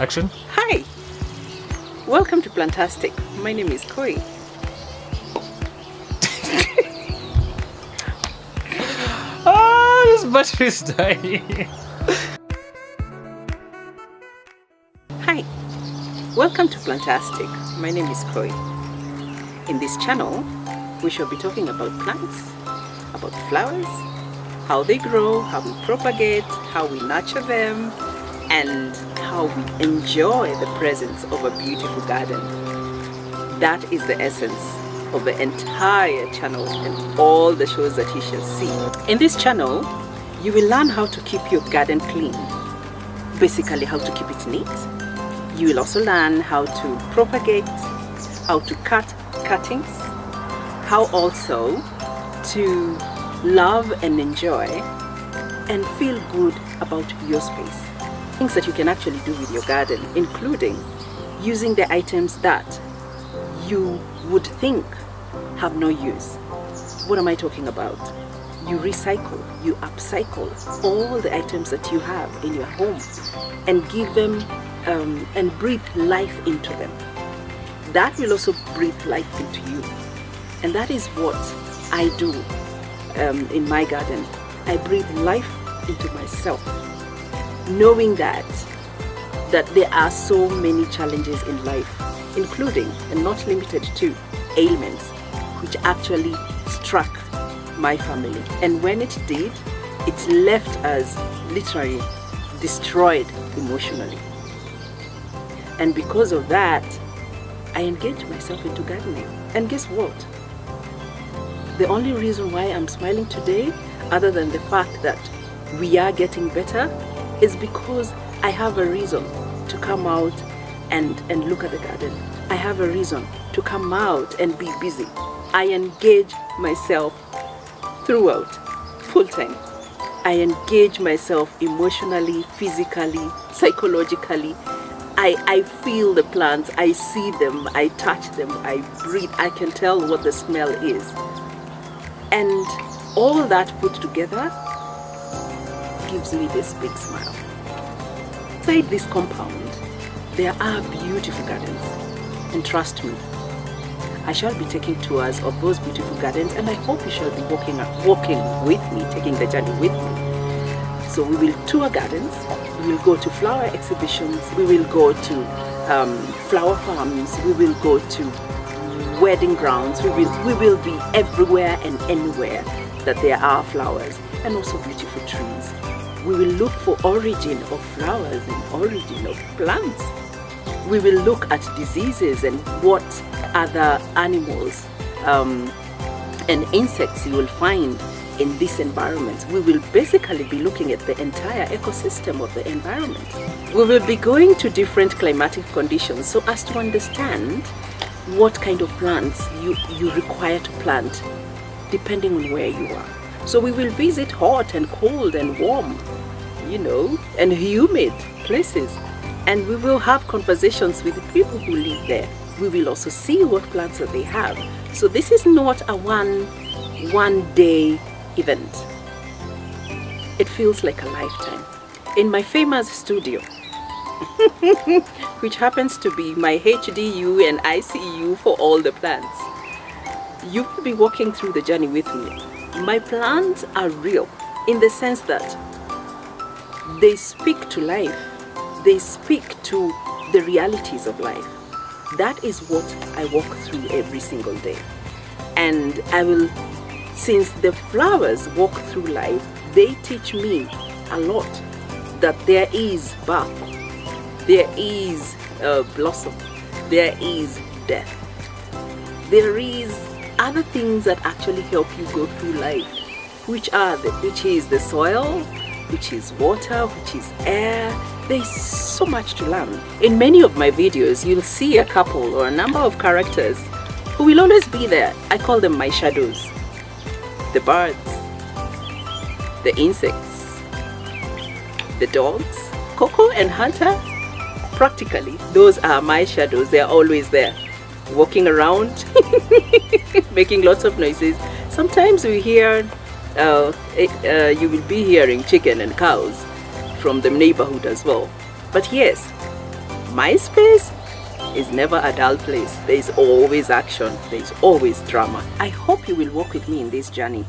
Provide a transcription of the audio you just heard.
Action. Hi! Welcome to Plantastic. My name is Kui. This battery is dying. Hi! Welcome to Plantastic. My name is Kui. In this channel, we shall be talking about plants, about flowers, how they grow, how we propagate, how we nurture them, and how we enjoy the presence of a beautiful garden. That is the essence of the entire channel and all the shows that you shall see. In this channel, you will learn how to keep your garden clean, basically how to keep it neat. You will also learn how to propagate, how to cut cuttings, how also to love and enjoy and feel good about your space. Things that you can actually do with your garden, including using the items that you would think have no use. What am I talking about? You recycle, you upcycle all the items that you have in your home and give them and breathe life into them. That will also breathe life into you. And that is what I do in my garden. I breathe life into myself, knowing that there are so many challenges in life, including and not limited to ailments, which actually struck my family. And when it did, it left us literally destroyed emotionally. And because of that, I engaged myself into gardening. And guess what? The only reason why I'm smiling today, other than the fact that we are getting better, is because I have a reason to come out and look at the garden. I have a reason to come out and be busy. I engage myself throughout, full time. I engage myself emotionally, physically, psychologically. I feel the plants, I see them, I touch them, I breathe, I can tell what the smell is. And all that put together gives me this big smile. Inside this compound, there are beautiful gardens, and trust me, I shall be taking tours of those beautiful gardens, and I hope you shall be walking with me, taking the journey with me. So we will tour gardens, we will go to flower exhibitions, we will go to flower farms, we will go to wedding grounds, we will be everywhere and anywhere that there are flowers, and also beautiful trees. We will look for origin of flowers and origin of plants. We will look at diseases and what other animals and insects you will find in this environment. We will basically be looking at the entire ecosystem of the environment. We will be going to different climatic conditions so as to understand what kind of plants you require to plant depending on where you are. So we will visit hot and cold and warm, you know, and humid places. And we will have conversations with the people who live there. We will also see what plants that they have. So this is not a one day event. It feels like a lifetime. In my famous studio, which happens to be my HDU and ICU for all the plants, you will be walking through the journey with me. My plants are real in the sense that they speak to life. They speak to the realities of life. That is what I walk through every single day. And I will, since the flowers walk through life, they teach me a lot, that there is birth, there is blossom, there is death. There is other things that actually help you go through life, which is the soil, which is water, which is air. There's so much to learn. In many of my videos, you'll see a couple or a number of characters who will always be there. I call them my shadows. The birds, the insects, the dogs, Coco and Hunter. Practically, those are my shadows. They're always there, walking around, making lots of noises. Sometimes we hear, you will be hearing chicken and cows from the neighborhood as well. But yes, My space is never a dull place. There is always action. There is always drama. I hope you will walk with me in this journey.